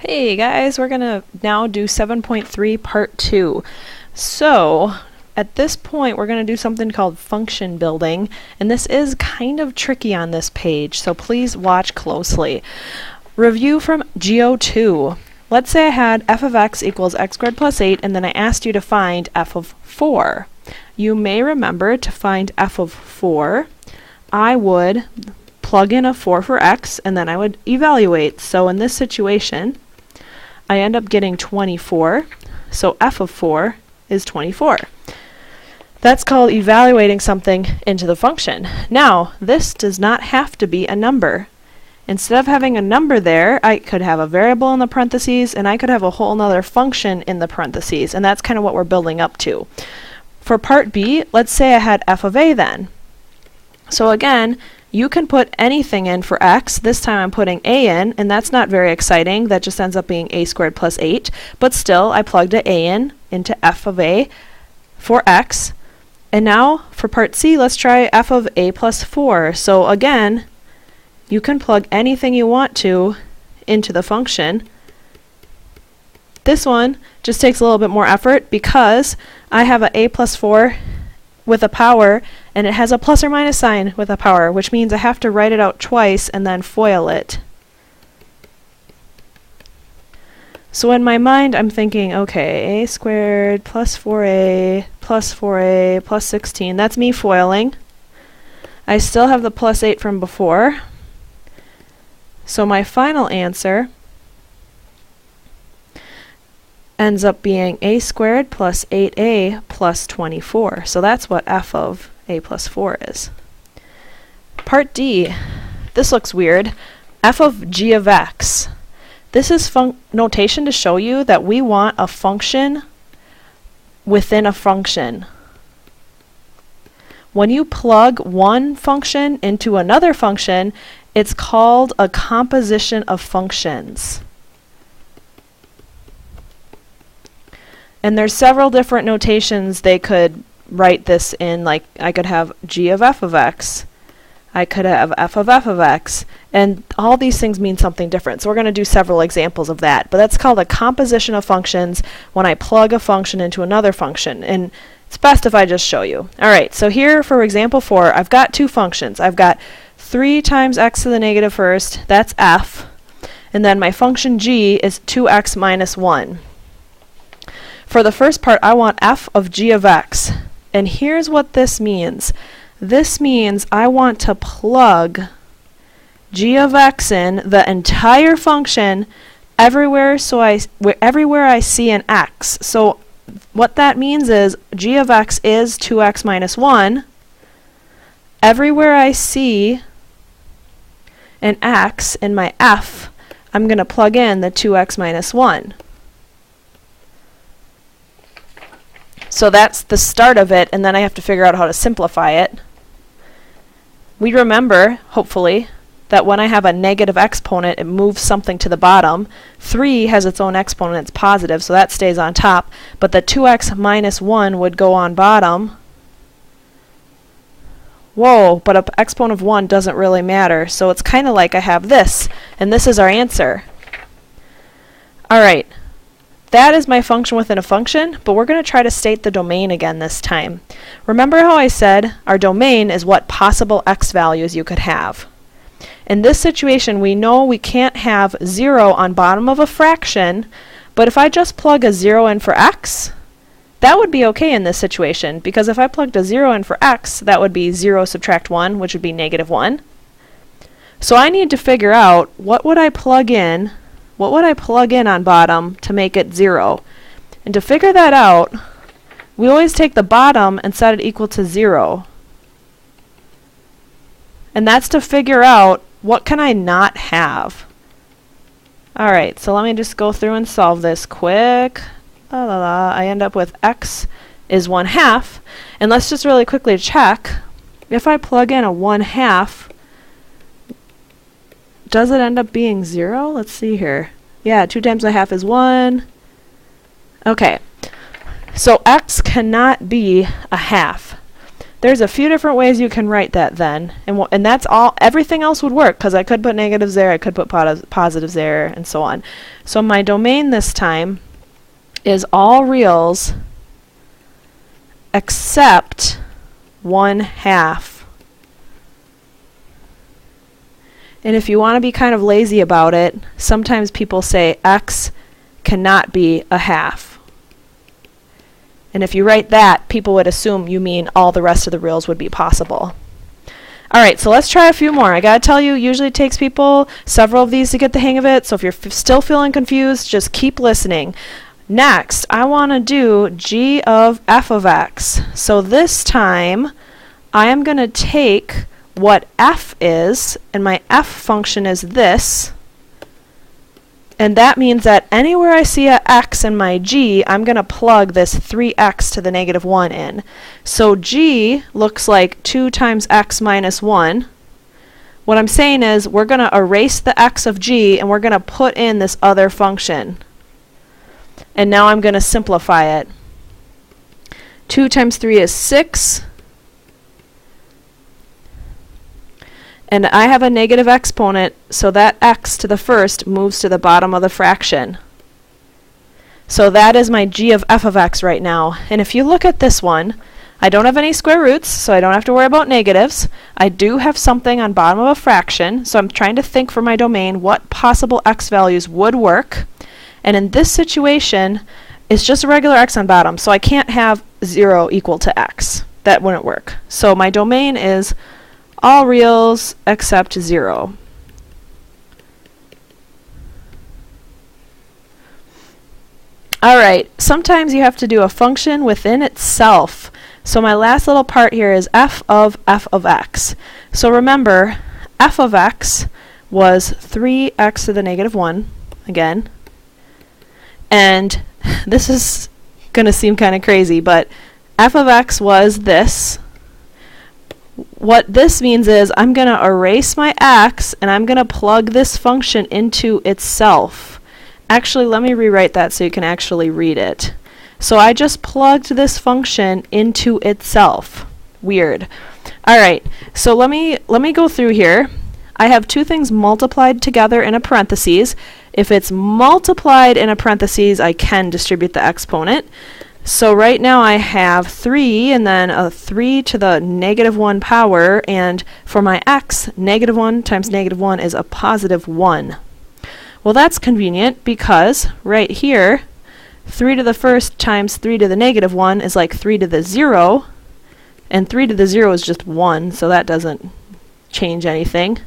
Hey guys, we're gonna now do 7.3 part 2. So at this point we're gonna do something called function building, and this is kind of tricky on this page, so please watch closely. Review from GO2. Let's say I had f of x equals x squared plus 8, and then I asked you to find f of 4. You may remember to find f of 4, I would plug in a 4 for x, and then I would evaluate. So in this situation, I end up getting 24, so f of 4 is 24. That's called evaluating something into the function. Now, this does not have to be a number. Instead of having a number there, I could have a variable in the parentheses, and I could have a whole nother function in the parentheses, and that's kind of what we're building up to. For part B, let's say I had f of a then. So again, you can put anything in for x. This time I'm putting a in, and that's not very exciting. That just ends up being a squared plus 8. But still, I plugged an a in into f of a for x. And now, for part C, let's try f of a plus 4. So again, you can plug anything you want to into the function. This one just takes a little bit more effort because I have an a plus 4 with a power, and it has a plus or minus sign with a power, which means I have to write it out twice and then FOIL it. So in my mind, I'm thinking, okay, a squared plus 4a plus 16. That's me foiling. I still have the plus 8 from before. So my final answer ends up being a squared plus 8a plus 24. So that's what f of a plus 4 is. Part D, this looks weird. F of g of x. This is notation to show you that we want a function within a function. When you plug one function into another function, it's called a composition of functions. And there's several different notations they could write this in, like I could have g of f of x, I could have f of x, and all these things mean something different. So we're going to do several examples of that. But that's called a composition of functions when I plug a function into another function. And it's best if I just show you. Alright, so here for example 4, I've got two functions. I've got 3 times x to the negative first, that's f, and then my function g is 2x minus 1. For the first part, I want f of g of x. And here's what this means. This means I want to plug g of x in the entire function everywhere everywhere I see an x. So what that means is g of x is 2x minus 1. Everywhere I see an x in my f, I'm going to plug in the 2x minus 1. So that's the start of it, and then I have to figure out how to simplify it. We remember, hopefully, that when I have a negative exponent, it moves something to the bottom. 3 has its own exponent, it's positive, so that stays on top. But the 2x minus 1 would go on bottom. Whoa, but an exponent of 1 doesn't really matter, so it's kind of like I have this, and this is our answer. Alright. That is my function within a function, but we're going to try to state the domain again this time. Remember how I said our domain is what possible x values you could have. In this situation, we know we can't have 0 on bottom of a fraction, but if I just plug a 0 in for x, that would be okay in this situation, because if I plugged a 0 in for x, that would be 0 subtract 1, which would be negative 1. So I need to figure out what would I plug in on bottom to make it 0? And to figure that out, we always take the bottom and set it equal to 0. And that's to figure out what can I not have. Alright, so let me just go through and solve this quick. I end up with x is 1/2. And let's just really quickly check. If I plug in a 1/2, does it end up being 0? Let's see here. Yeah, 2 times 1/2 is 1. Okay, so x cannot be a half. there's a few different ways you can write that then. And that's all. Everything else would work, because I could put negatives there, I could put positives there, and so on. So my domain this time is all reals except 1/2. And if you want to be kind of lazy about it, sometimes people say x cannot be a half. And if you write that, people would assume you mean all the rest of the reals would be possible. Alright, so let's try a few more. I gotta tell you, usually it takes people several of these to get the hang of it, so if you're still feeling confused, just keep listening. Next, I want to do g of f of x. So this time, I am going to take what f is, and my f function is this, and that means that anywhere I see a x in my g, I'm going to plug this 3x to the -1 in. So g looks like 2 times x minus 1. What I'm saying is we're going to erase the x of g, and we're going to put in this other function. And now I'm going to simplify it. 2 times 3 is 6. And I have a negative exponent, so that x to the first moves to the bottom of the fraction. So that is my g of f of x right now. And if you look at this one, I don't have any square roots, so I don't have to worry about negatives. I do have something on bottom of a fraction, so I'm trying to think for my domain what possible x values would work. And in this situation, it's just a regular x on bottom, so I can't have 0 equal to x. That wouldn't work. So my domain is all reals except 0. Alright, sometimes you have to do a function within itself. So my last little part here is f of x. So remember, f of x was 3x to the -1, again. And this is going to seem kind of crazy, but f of x was this. What this means is I'm going to erase my x, and I'm going to plug this function into itself. Actually, let me rewrite that so you can actually read it. So I just plugged this function into itself. Weird. Alright, so let me go through here. I have two things multiplied together in a parentheses. If it's multiplied in a parentheses, I can distribute the exponent. So right now I have 3 and then a 3 to the -1 power, and for my x, -1 times -1 is a +1. Well, that's convenient because right here, 3 to the first times 3 to the -1 is like 3 to the 0, and 3 to the 0 is just 1, so that doesn't change anything.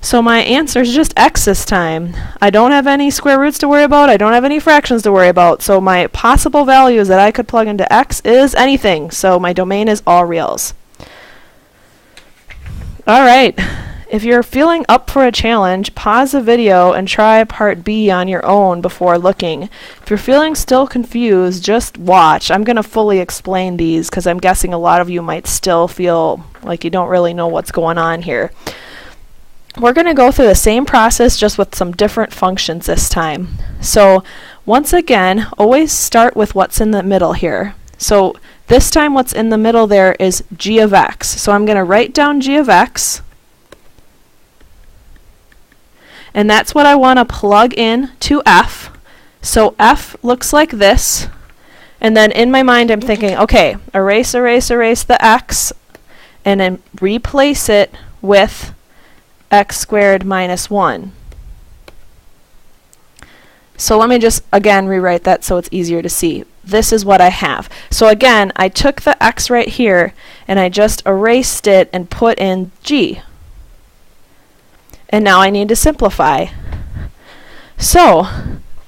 So my answer is just x this time. I don't have any square roots to worry about, I don't have any fractions to worry about, so my possible values that I could plug into x is anything, so my domain is all reals. Alright, if you're feeling up for a challenge, pause the video and try part B on your own before looking. If you're feeling still confused, just watch. I'm going to fully explain these because I'm guessing a lot of you might still feel like you don't really know what's going on here. We're going to go through the same process just with some different functions this time. So once again, always start with what's in the middle here. So this time what's in the middle there is g of x. So I'm going to write down g of x. And that's what I want to plug in to f. So f looks like this. And then in my mind I'm thinking, okay, erase the x, and then replace it with x squared minus 1. So let me just again rewrite that so it's easier to see. This is what I have. So again, I took the x right here and I just erased it and put in g. And now I need to simplify. So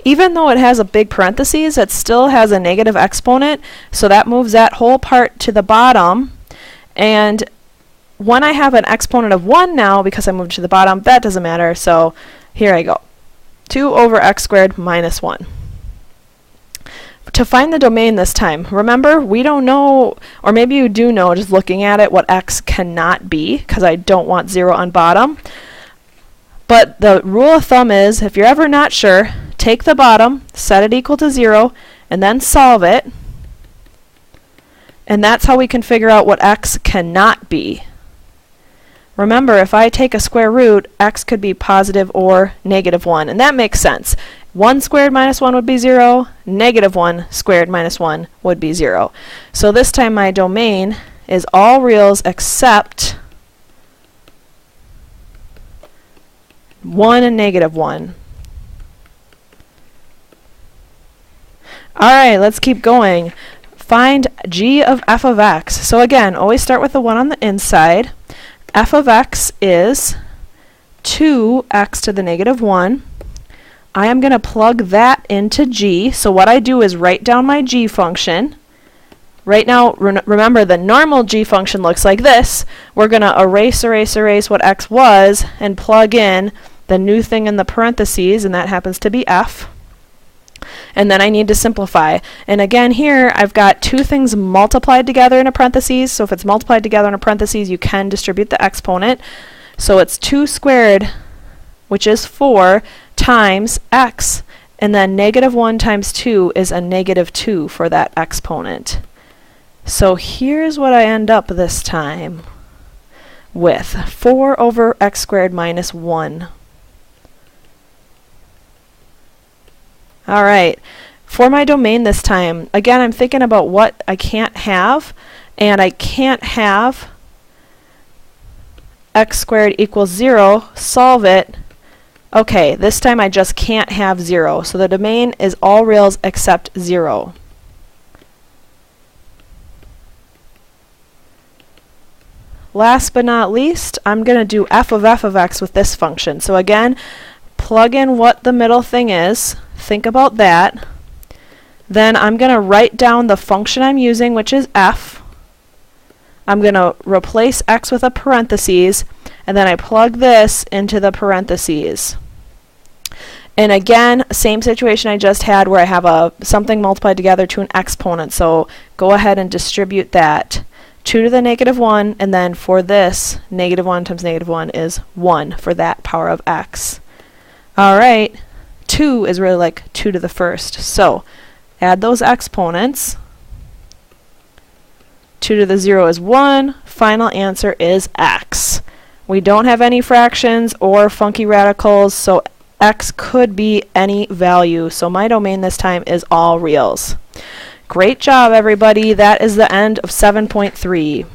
even though it has a big parentheses, it still has a negative exponent, so that moves that whole part to the bottom. And when I have an exponent of 1 now, because I moved to the bottom, that doesn't matter, so here I go. 2 over x squared minus 1. To find the domain this time, remember, we don't know, or maybe you do know just looking at it, what x cannot be, because I don't want 0 on bottom. But the rule of thumb is, if you're ever not sure, take the bottom, set it equal to 0, and then solve it. And that's how we can figure out what x cannot be. Remember, if I take a square root, x could be positive or negative 1, and that makes sense. 1 squared minus 1 would be 0, negative 1 squared minus 1 would be 0. So this time my domain is all reals except 1 and negative 1. Alright, let's keep going. Find g of f of x. So again, always start with the 1 on the inside. F of x is 2x to the negative 1. I am going to plug that into g. So what I do is write down my g function. Right now, remember, the normal g function looks like this. We're going to erase what x was and plug in the new thing in the parentheses, and that happens to be f. And then I need to simplify. And again here, I've got two things multiplied together in a parentheses. So if it's multiplied together in a parentheses, you can distribute the exponent. So it's 2 squared, which is 4, times x. And then negative 1 times 2 is a negative 2 for that exponent. So here's what I end up this time with. 4 over x squared minus 1. Alright, for my domain this time, again I'm thinking about what I can't have, and I can't have x squared equals 0, solve it. Okay, this time I just can't have 0, so the domain is all reals except 0. Last but not least, I'm going to do f of x with this function. So again, plug in what the middle thing is. Think about that. Then I'm going to write down the function I'm using, which is f. I'm going to replace x with a parentheses, and then I plug this into the parentheses. And again, same situation I just had where I have something multiplied together to an exponent. So go ahead and distribute that. 2 to the negative 1, and then for this, negative 1 times negative 1 is 1 for that power of x. Alright, 2 is really like 2 to the first. So add those exponents. 2 to the 0 is 1. Final answer is x. We don't have any fractions or funky radicals, so x could be any value. So my domain this time is all reals. Great job, everybody. That is the end of 7.3.